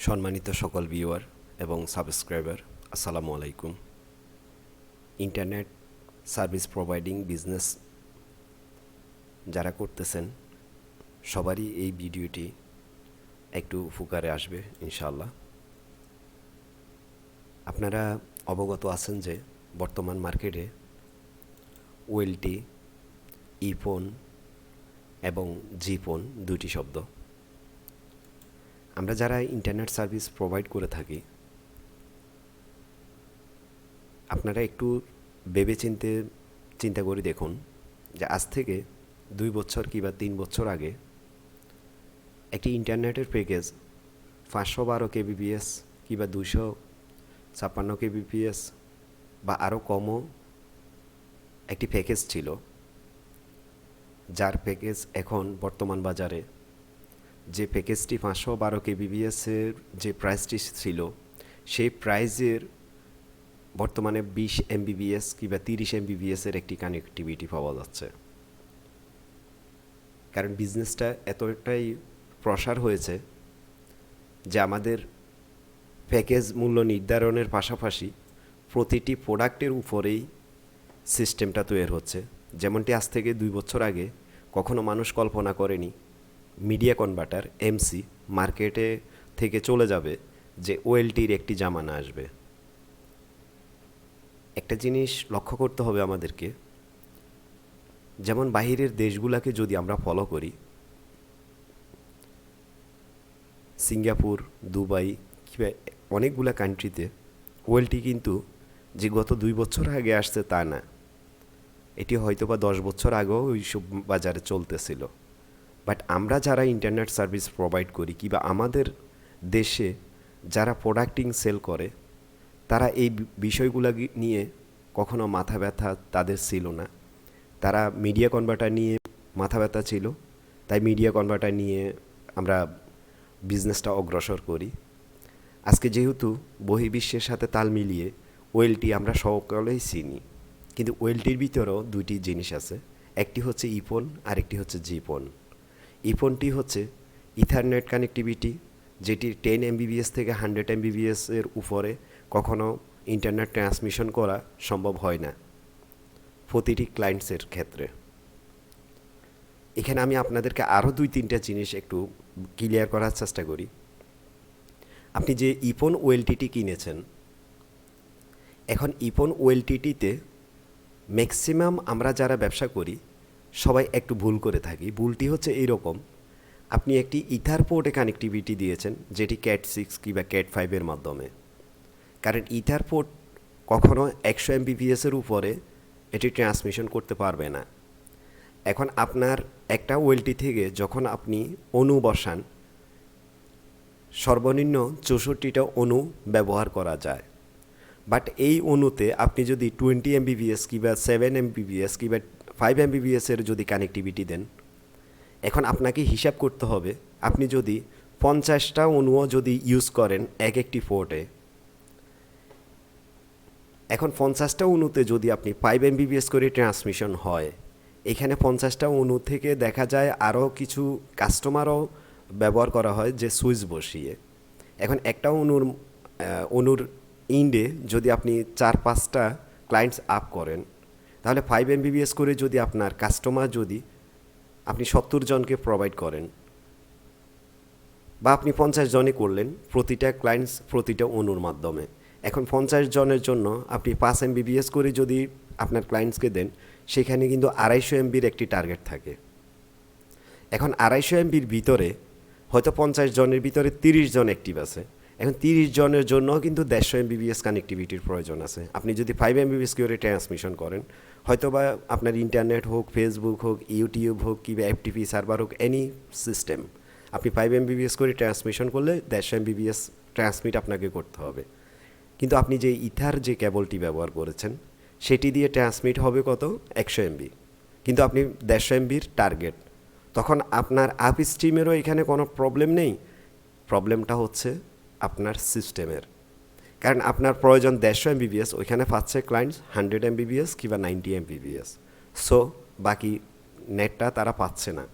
সম্মানিত সকল ভিউয়ার এবং সাবস্ক্রাইবার, আসসালামু আলাইকুম। ইন্টারনেট সার্ভিস প্রোভাইডিং বিজনেস যারা করতেছেন সবারই এই ভিডিওটি একটু উপকারে আসবে ইনশাআল্লাহ। আপনারা অবগত আছেন যে বর্তমান মার্কেটে ওএলটি, ইফোন এবং জিফোন দুটি শব্দ। আমরা যারা ইন্টারনেট সার্ভিস প্রোভাইড করে থাকি, আপনারা একটু ভেবে চিন্তা করে দেখুন যে আজ থেকে 2 বছর কিংবা 3 বছর আগে একটি ইন্টারনেটের প্যাকেজ 512 কেবিপিএস কিংবা 256 কেবিপিএস বা আরও কমও একটি প্যাকেজ ছিল, যার প্যাকেজ এখন বর্তমান বাজারে যে প্যাকেজটি 512 কেবিপিএসের যে প্রাইসটি ছিল সেই প্রাইজের বর্তমানে 20 এমবিবিএস কিংবা 30 এমবিবিএসের একটি কানেক্টিভিটি পাওয়া যাচ্ছে। কারণ বিজনেসটা এতটাই প্রসার হয়েছে যে আমাদের প্যাকেজ মূল্য নির্ধারণের পাশাপাশি প্রতিটি প্রোডাক্টের উপরেই সিস্টেমটা তৈরি হচ্ছে। যেমনটি আজ থেকে 2 বছর আগে কখনো মানুষ কল্পনা করেনি মিডিয়া কনভার্টার এমসি মার্কেটে থেকে চলে যাবে, যে ওএলটির একটি জামানা আসবে। একটা জিনিস লক্ষ্য করতে হবে আমাদেরকে, যেমন বাহিরের দেশগুলোকে যদি আমরা ফলো করি, সিঙ্গাপুর, দুবাই কিংবা অনেকগুলো কান্ট্রিতে ওয়েলটি কিন্তু যে গত 2 বছর আগে আসছে তা না, এটি হয়তো বা 10 বছর আগেও ওইসব বাজারে চলতেছিল। বাট আমরা যারা ইন্টারনেট সার্ভিস প্রোভাইড করি কিংবা আমাদের দেশে যারা প্রোডাক্টিং সেল করে, তারা এই বিষয়গুলো নিয়ে কখনো মাথা ব্যথা তাদের ছিল না। তারা মিডিয়া কনভার্টার নিয়ে মাথা ব্যথা ছিল, তাই মিডিয়া কনভার্টার নিয়ে আমরা বিজনেসটা অগ্রসর করি। আজকে যেহেতু বহির্বিশ্বের সাথে তাল মিলিয়ে ওয়েলটি আমরা সকলেই চিনি, কিন্তু ওয়েলটির ভিতরেও দুইটি জিনিস আছে, একটি হচ্ছে ইফোন আর একটি হচ্ছে জিফোন। ইফোনটি হচ্ছে ইথারনেট কানেক্টিভিটি, যেটি 10 এমবিবিএস থেকে 100 এমবিবিএসের উপরে কখনো ইন্টারনেট ট্রান্সমিশন করা সম্ভব হয় না প্রতিটি ক্লায়েন্টসের ক্ষেত্রে। এখানে আমি আপনাদেরকে আরও 2-3টা জিনিস একটু ক্লিয়ার করার চেষ্টা করি। আপনি যে ইফোন ওএলটিটি কিনেছেন, এখন ইফোন ওএলটিটিতে ম্যাক্সিমাম আমরা যারা ব্যবসা করি সবাই একটু ভুল করে থাকি। ভুলটি হচ্ছে এইরকম, আপনি একটি ইথার পোর্টে কানেক্টিভিটি দিয়েছেন, যেটি ক্যাট 6 কিংবা ক্যাট 5-এর মাধ্যমে। কারণ ইথার পোর্ট কখনো 100 এমবিপিএসের উপরে এটি ট্রান্সমিশন করতে পারবে না। এখন আপনার একটা ওয়েলটি থেকে যখন আপনি অণু বসান, সর্বনিম্ন 64টা অণু ব্যবহার করা যায়। বাট এই অণুতে আপনি যদি 20 এমবিপিএস কিংবা 7 এমবিপিএস কিংবা 5 এমবিপিএসের যদি কানেক্টিভিটি দেন, এখন আপনাকে হিসাব করতে হবে, আপনি যদি 50টা অণুও যদি ইউজ করেন একটি পোর্টে, এখন 50টা অণুতে যদি আপনি 5 এমবিপিএস করে ট্রান্সমিশন হয়, এখানে 50টা অণু থেকে দেখা যায় আরও কিছু কাস্টমারও ব্যবহার করা হয় যে সুইচ বসিয়ে। এখন একটা অণুর ইন্ডে যদি আপনি 4-5টা ক্লায়েন্টস আপ করেন, তাহলে 5 এমবিপিএস করে যদি আপনার কাস্টমার যদি আপনি 70 জনকে প্রোভাইড করেন, বা আপনি 50 জনে করলেন প্রতিটা ক্লায়েন্টস প্রতিটা অণুর মাধ্যমে, এখন 50 জনের জন্য আপনি 5 এমবিপিএস করে যদি আপনার ক্লায়েন্টসকে দেন, সেখানে কিন্তু 250 এমবির একটি টার্গেট থাকে। এখন 250 এমবির ভিতরে হয়তো 50 জনের ভিতরে 30 জন অ্যাক্টিভ আছে, এখন 30 জনের জন্য কিন্তু 150 এমবিপিএস কানেক্টিভিটির প্রয়োজন আছে। আপনি যদি 5 এমবিপিএস করে ট্রান্সমিশন করেন, হয়তো বা আপনার ইন্টারনেট হোক, ফেসবুক হোক, ইউটিউব হোক কিংবা এফটিপি সার্ভার হোক, এনি সিস্টেম, আপনি 5 এমবিপিএস করে ট্রান্সমিশন করলে 150 এমবিপিএস ট্রান্সমিট আপনাকে করতে হবে। কিন্তু আপনি যে ইথার যে কেবলটি ব্যবহার করেছেন, সেটি দিয়ে ট্রান্সমিট হবে কত? 100 এমবি, কিন্তু আপনি 150 এমবির টার্গেট। তখন আপনার আপ স্ট্রিমেরও এখানে কোনো প্রবলেম নেই, প্রবলেমটা হচ্ছে আপনার সিস্টেমের। কারণ আপনার প্রয়োজন 150 এমবিপিএস, ওইখানে পাচ্ছে ক্লায়েন্টস 100 এমবিপিএস কিংবা 90 এমবিপিএস। সো বাকি নেটটা তারা পাচ্ছে না,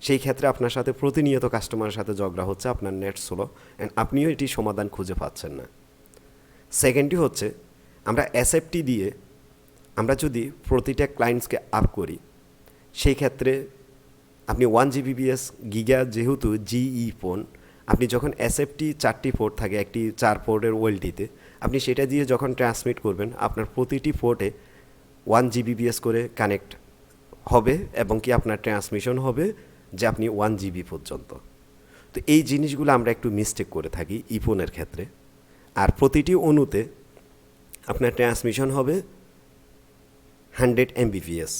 সেই ক্ষেত্রে আপনার সাথে প্রতিনিয়ত কাস্টমারের সাথে ঝগড়া হচ্ছে, আপনার নেট স্লো, অ্যান্ড আপনিও এটি সমাধান খুঁজে পাচ্ছেন না। সেকেন্ডটি হচ্ছে আমরা এসএফটি দিয়ে আমরা যদি প্রতিটা ক্লায়েন্টসকে আপ করি, সেই ক্ষেত্রে আপনি 1 Gbps গিগা যেহেতু জিই ফোন, আপনি যখন এসএফটি 4টি পোর্ট থাকে একটি 4 পোর্টের ওয়েলটিতে, আপনি সেটা দিয়ে যখন ট্রান্সমিট করবেন আপনার প্রতিটি পোর্টে 1 Gbps করে কানেক্ট হবে এবং কি আপনার ট্রান্সমিশন হবে যে আপনি 1 GB পর্যন্ত। তো এই জিনিসগুলো আমরা একটু মিস্টেক করে থাকি ইফোনের ক্ষেত্রে। আর প্রতিটি অণুতে আপনার ট্রান্সমিশন হবে 100 Mbps।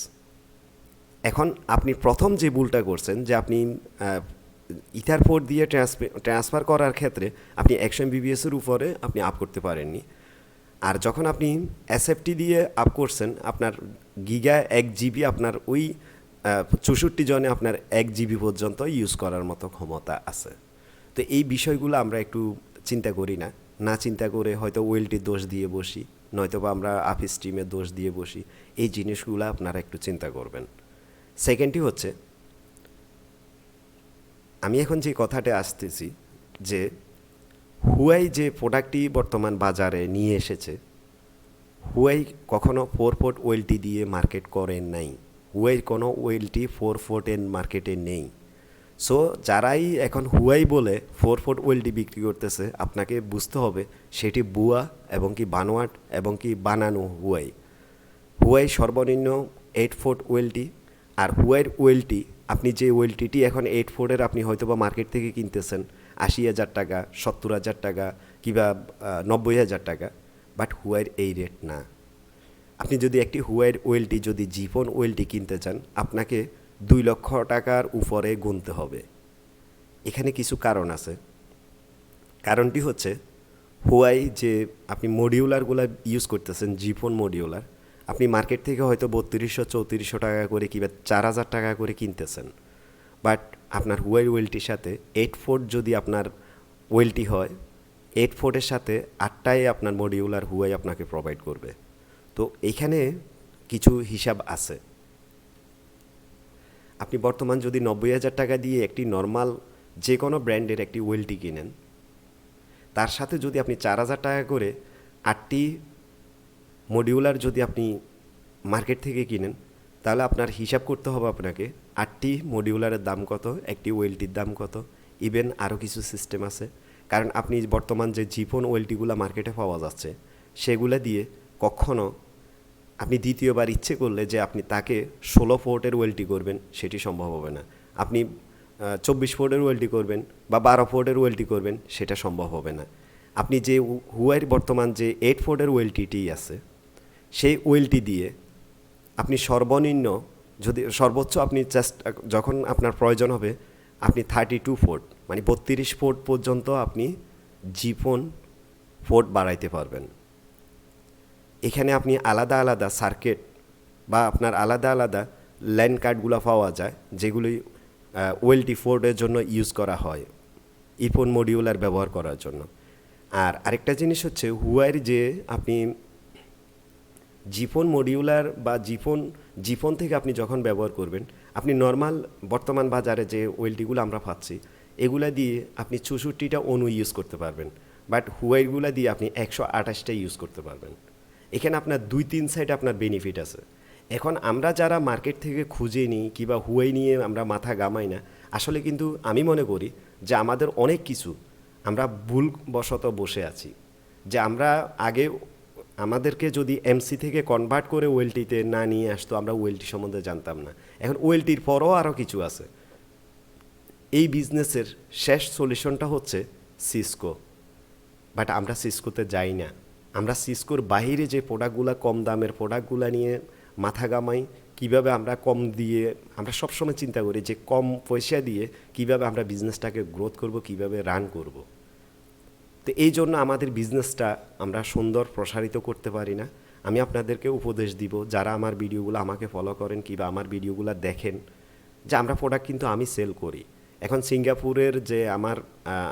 এখন আপনি প্রথম যে ভুলটা করছেন যে আপনি ইথারপোর্ট দিয়ে ট্রান্সফার করার ক্ষেত্রে আপনি 100 Mbps-এর উপরে আপনি আপ করতে পারেননি। আর যখন আপনি এসএফটি দিয়ে আপ করছেন আপনার গিগা 1 GB আপনার ওই 64 জনে আপনার 1 GB পর্যন্ত ইউজ করার মতো ক্ষমতা আছে। তো এই বিষয়গুলো আমরা একটু চিন্তা করি না, না চিন্তা করে হয়তো ওয়েলটির দোষ দিয়ে বসি, নয়তো বা আমরা আপ স্ট্রিমের দোষ দিয়ে বসি। এই জিনিসগুলো আপনারা একটু চিন্তা করবেন। সেকেন্ডটি হচ্ছে আমি এখন যে কথাটা আসতেছি যে হুয়াই যে প্রোডাক্টটি বর্তমান বাজারে নিয়ে এসেছে, হুয়াই কখনো 4 পোর্ট ওয়েলটি দিয়ে মার্কেট করেন নাই। হুয়াইয়ের কোনো ওয়েলটি 4 পোর্টের মার্কেটে নেই। সো যারাই এখন হুয়াই বলে 4 পোর্ট ওয়েলটি বিক্রি করতেছে, আপনাকে বুঝতে হবে সেটি বুয়া এবং কি বানোয়াট এবং কি বানানো হুয়াই। হুয়াই সর্বনিম্ন 8 পোর্ট ওয়েলটি, আর হুয়াইয়ের ওয়েলটি আপনি যে ওয়েলটিটি এখন 8 পোর্টের আপনি হয়তো বা মার্কেট থেকে কিনতেছেন 80,000 টাকা, 70,000 টাকা কিংবা 90,000 টাকা, বাট হুয়াইয়ের এই রেট না। আপনি যদি একটি হুয়াইয়ের ওয়েলটি যদি জিফোন ওয়েলটি কিনতে চান আপনাকে 2 লক্ষ টাকার উপরে গুনতে হবে। এখানে কিছু কারণ আছে। কারণটি হচ্ছে হুয়াই যে আপনি মডিউলারগুলো ইউজ করতেছেন, জিফোন মডিউলার, আপনি মার্কেট থেকে হয়তো 3200-3400 টাকা করে কিংবা 4000 টাকা করে কিনতেছেন, বাট আপনার হুয়াই ওয়েলটির সাথে 8 পোর্ট যদি আপনার ওয়েলটি হয়, 8 পোর্টের সাথে 8টাই আপনার মডিউলার হুয়াই আপনাকে প্রোভাইড করবে। তো এইখানে কিছু হিসাব আছে। আপনি বর্তমান যদি 90,000 টাকা দিয়ে একটি নর্মাল যে কোনো ব্র্যান্ডের একটি ওয়েলটি কিনেন, তার সাথে যদি আপনি 4000 টাকা করে 8টি মডিউলার যদি আপনি মার্কেট থেকে কিনেন, তাহলে আপনার হিসাব করতে হবে আপনাকে 8টি মডিউলারের দাম কত, একটি ওয়েলটির দাম কত, ইভেন আরও কিছু সিস্টেম আছে। কারণ আপনি বর্তমান যে জিফোন ওয়েলটিগুলো মার্কেটে পাওয়া যাচ্ছে সেগুলো দিয়ে কখনো আপনি দ্বিতীয়বার ইচ্ছে করলে যে আপনি তাকে 16 পোর্টের ওয়েলটি করবেন সেটি সম্ভব হবে না। আপনি 24 পোর্টের ওয়েলটি করবেন বা 12 পোর্টের ওয়েলটি করবেন সেটা সম্ভব হবে না। আপনি যে হুয়াইয়ের বর্তমান যে 8 পোর্টের ওয়েলটিটি আছে সেই ওয়েলটি দিয়ে আপনি সর্বনিম্ন যদি সর্বোচ্চ আপনি যখন আপনার প্রয়োজন হবে আপনি 32 পোর্ট মানে 32 পোর্ট পর্যন্ত আপনি জিফোন পোর্ট বাড়াইতে পারবেন। এখানে আপনি আলাদা আলাদা সার্কিট বা আপনার আলাদা আলাদা ল্যান্ড কার্ডগুলো পাওয়া যায় যেগুলি ওয়েলটি পোর্টের জন্য ইউজ করা হয় ইফোন মডিউলার ব্যবহার করার জন্য। আর আরেকটা জিনিস হচ্ছে হুয়াইয়ের যে আপনি জিফোন মডিউলার বা জিফোন থেকে আপনি যখন ব্যবহার করবেন, আপনি নর্মাল বর্তমান বাজারে যে ওয়েলটিগুলো আমরা পাচ্ছি এগুলা দিয়ে আপনি 64টা অণু ইউজ করতে পারবেন, বাট হুয়াইগুলো দিয়ে আপনি 128টা ইউজ করতে পারবেন। এখানে আপনার 2-3 সাইডে আপনার বেনিফিট আছে। এখন আমরা যারা মার্কেট থেকে খুঁজে নিই কিংবা হুয়াই নিয়ে আমরা মাথা গামাই না, আসলে কিন্তু আমি মনে করি যে আমাদের অনেক কিছু আমরা ভুলবশত বসে আছি। যে আমরা আগে আমাদেরকে যদি এমসি থেকে কনভার্ট করে ওয়েলটিতে না নিয়ে আসতো আমরা ওয়েলটি সম্বন্ধে জানতাম না। এখন ওয়েলটির পরও আরও কিছু আছে। এই বিজনেসের শেষ সলিউশনটা হচ্ছে সিসকো, বাট আমরা সিসকোতে যাই না। আমরা সিসকোর বাইরে যে প্রোডাক্টগুলো কম দামের প্রোডাক্টগুলো নিয়ে মাথা গামাই, কীভাবে আমরা কম দিয়ে আমরা সবসময় চিন্তা করি যে কম পয়সা দিয়ে কীভাবে আমরা বিজনেসটাকে গ্রোথ করব, কীভাবে রান করব। তো এই জন্য আমাদের বিজনেসটা আমরা সুন্দর প্রসারিত করতে পারি না। আমি আপনাদেরকে উপদেশ দিব যারা আমার ভিডিওগুলো আমাকে ফলো করেন কিংবা আমার ভিডিওগুলো দেখেন, যে আমরা প্রোডাক্ট কিন্তু আমি সেল করি। এখন সিঙ্গাপুরের যে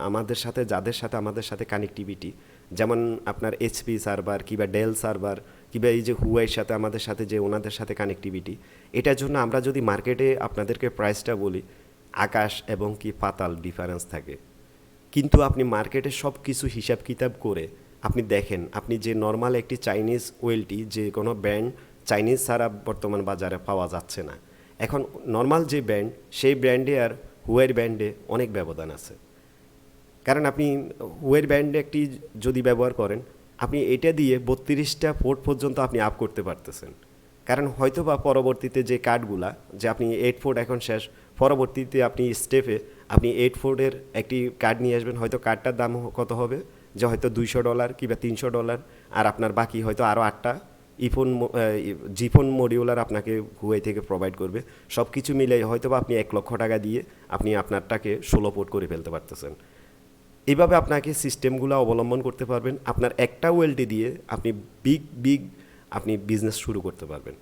আমাদের সাথে যাদের সাথে আমাদের সাথে কানেক্টিভিটি, যেমন আপনার এইচপি সার্ভার কিংবা ডেল সার্ভার কিংবা এই যে হুয়াইয়ের সাথে আমাদের সাথে যে ওনাদের সাথে কানেক্টিভিটি, এটার জন্য আমরা যদি মার্কেটে আপনাদেরকে প্রাইসটা বলি আকাশ এবং কি পাতাল ডিফারেন্স থাকে। কিন্তু আপনি মার্কেটে সব কিছু হিসাব কিতাব করে আপনি দেখেন, আপনি যে নর্মাল একটি চাইনিজ ওয়েলটি, যে কোনো ব্র্যান্ড চাইনিজ ছাড়া বর্তমান বাজারে পাওয়া যাচ্ছে না। এখন নর্মাল যে ব্র্যান্ড, সেই ব্র্যান্ডে আর হুয়ের ব্র্যান্ডে অনেক ব্যবধান আছে। কারণ আপনি হুয়ের ব্র্যান্ডে একটি যদি ব্যবহার করেন, আপনি এটা দিয়ে 32টা পোর্ট পর্যন্ত আপনি আপ করতে পারতেছেন। কারণ হয়তো বা পরবর্তীতে যে কার্ডগুলা, যে আপনি 8 পোর্ট এখন শেষ, পরবর্তীতে আপনি স্টেপে আপনি 8 পোর্টের একটি কার্ড নিয়ে আসবেন, হয়তো কার্ডটার দাম কত হবে, যে হয়তো $200 কিংবা $300, আর আপনার বাকি হয়তো আরও 8টা ইফোন জিফোন মডিউলার আপনাকে হুয়াই থেকে প্রোভাইড করবে। সব কিছু মিলে হয়তো বা আপনি 1,00,000 টাকা দিয়ে আপনি আপনারটাকে 16 পোর্ট করে ফেলতে পারতেছেন। এইভাবে আপনাকে সিস্টেমগুলো অবলম্বন করতে পারবেন। আপনার একটা ওয়েলটি দিয়ে আপনি বিগ আপনি বিজনেস শুরু করতে পারবেন।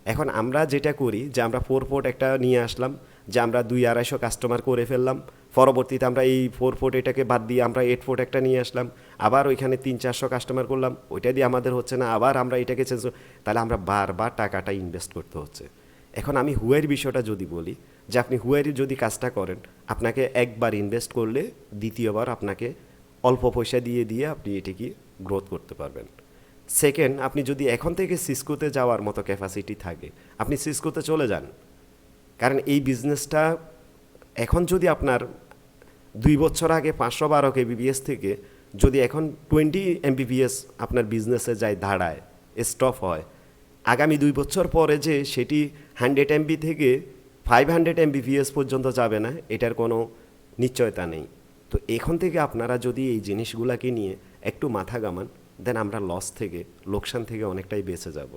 এখন আমরা যেটা করি, যে আমরা 4 পোর্ট একটা নিয়ে আসলাম, যে আমরা 200-250 কাস্টমার করে ফেললাম, পরবর্তীতে আমরা এই 4 পোর্ট এটাকে বাদ দিয়ে আমরা 8 পোর্ট একটা নিয়ে আসলাম, আবার ওইখানে 300-400 কাস্টমার করলাম, ওইটা দিয়ে আমাদের হচ্ছে না, আবার আমরা এটাকে চেঞ্জ, তাহলে আমরা বারবার টাকাটা ইনভেস্ট করতে হচ্ছে। এখন আমি হুয়াইয়ের বিষয়টা যদি বলি, যে আপনি হুয়াইয়ের যদি কাজটা করেন, আপনাকে একবার ইনভেস্ট করলে দ্বিতীয়বার আপনাকে অল্প পয়সা দিয়ে আপনি এটিকে গ্রোথ করতে পারবেন। সেকেন্ড, আপনি যদি এখন থেকে সিসকোতে যাওয়ার মতো ক্যাপাসিটি থাকে, আপনি সিসকোতে চলে যান। কারণ এই বিজনেসটা এখন যদি আপনার 2 বছর আগে 512 কেবিপিএস থেকে যদি এখন 20 এমবিপিএস আপনার বিজনেসে যায়, দাঁড়ায়, স্টপ হয়, আগামী 2 বছর পরে যে সেটি 100 এমবি থেকে 500 এমবিপিএস পর্যন্ত যাবে না, এটার কোনো নিশ্চয়তা নেই। তো এখন থেকে আপনারা যদি এই জিনিসগুলোকে নিয়ে একটু মাথা ঘামান, দেন আমরা লস থেকে, লোকসান থেকে অনেকটাই বেঁচে যাব।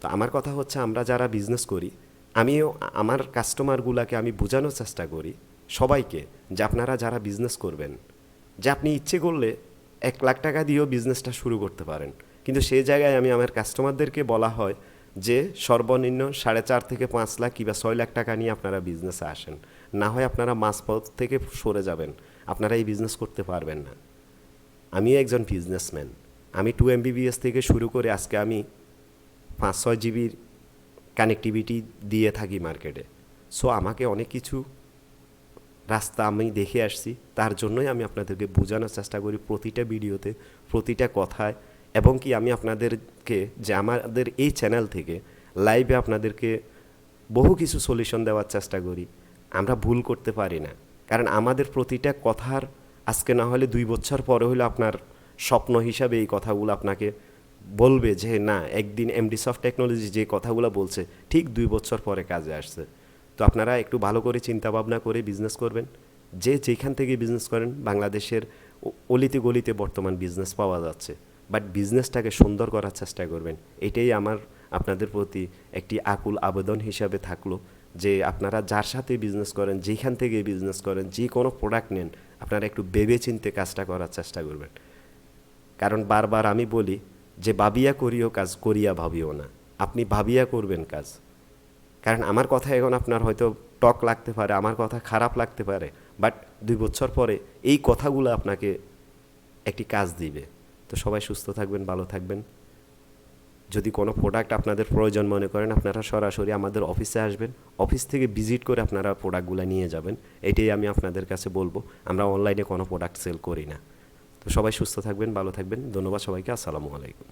তো আমার কথা হচ্ছে, আমরা যারা বিজনেস করি, আমিও আমার কাস্টমারগুলোকে আমি বোঝানোর চেষ্টা করি সবাইকে, যে আপনারা যারা বিজনেস করবেন, যে আপনি ইচ্ছে করলে 1,00,000 টাকা দিয়েও বিজনেসটা শুরু করতে পারেন। কিন্তু সেই জায়গায় আমি আমার কাস্টমারদেরকে বলা হয় যে সর্বনিম্ন 4.5 থেকে 5 লাখ কিংবা 6 লাখ টাকা নিয়ে আপনারা বিজনেসে আসেন, না হয় আপনারা মাঝপথ থেকে সরে যাবেন, আপনারা এই বিজনেস করতে পারবেন না। আমি একজন বিজনেসম্যান, আমি 2 এমবিপিএস থেকে শুরু করে আজকে আমি 5-6 জিবির কানেক্টিভিটি দিয়ে থাকি মার্কেটে। সো আমাকে অনেক কিছু রাস্তা আমি দেখে আসছি, তার জন্যই আমি আপনাদেরকে বোঝানোর চেষ্টা করি প্রতিটা ভিডিওতে, প্রতিটা কথায়, এবং কি আমি আপনাদেরকে, যে আমাদের এই চ্যানেল থেকে লাইভে আপনাদেরকে বহু কিছু সলিউশন দেওয়ার চেষ্টা করি। আমরা ভুল করতে পারি না, কারণ আমাদের প্রতিটা কথার আজকে না হলে 2 বছর পরে হলে আপনার স্বপ্ন হিসাবে এই কথাগুলো আপনাকে বলবে যে না, একদিন এমডি সফট টেকনোলজি যে কথাগুলো বলছে ঠিক 2 বছর পরে কাজে আসছে। তো আপনারা একটু ভালো করে চিন্তা ভাবনা করে বিজনেস করবেন। যে যেখান থেকে বিজনেস করেন, বাংলাদেশের অলিতে গলিতে বর্তমান বিজনেস পাওয়া যাচ্ছে, বাট বিজনেসটাকে সুন্দর করার চেষ্টা করবেন। এটাই আমার আপনাদের প্রতি একটি আকুল আবেদন হিসাবে থাকলো, যে আপনারা যার সাথে বিজনেস করেন, যেখান থেকে বিজনেস করেন, যে কোনো প্রোডাক্ট নেন, আপনারা একটু ভেবে চিন্তে কাজটা করার চেষ্টা করবেন। কারণ বারবার আমি বলি যে ভাবিয়া করিও কাজ, করিয়া ভাবিও না। আপনি ভাবিয়া করবেন কাজ। কারণ আমার কথা এখন আপনার হয়তো টক লাগতে পারে, আমার কথা খারাপ লাগতে পারে, বাট 2 বছর পরে এই কথাগুলো আপনাকে একটি কাজ দিবে। তো সবাই সুস্থ থাকবেন, ভালো থাকবেন। যদি কোনো প্রোডাক্ট আপনাদের প্রয়োজন মনে করেন, আপনারা সরাসরি আমাদের অফিসে আসবেন, অফিস থেকে ভিজিট করে আপনারা প্রোডাক্টগুলো নিয়ে যাবেন। এটাই আমি আপনাদের কাছে বলবো। আমরা অনলাইনে কোনো প্রোডাক্ট সেল করি না। তো সবাই সুস্থ থাকবেন, ভালো থাকবেন। ধন্যবাদ সবাইকে। আসসালামু আলাইকুম।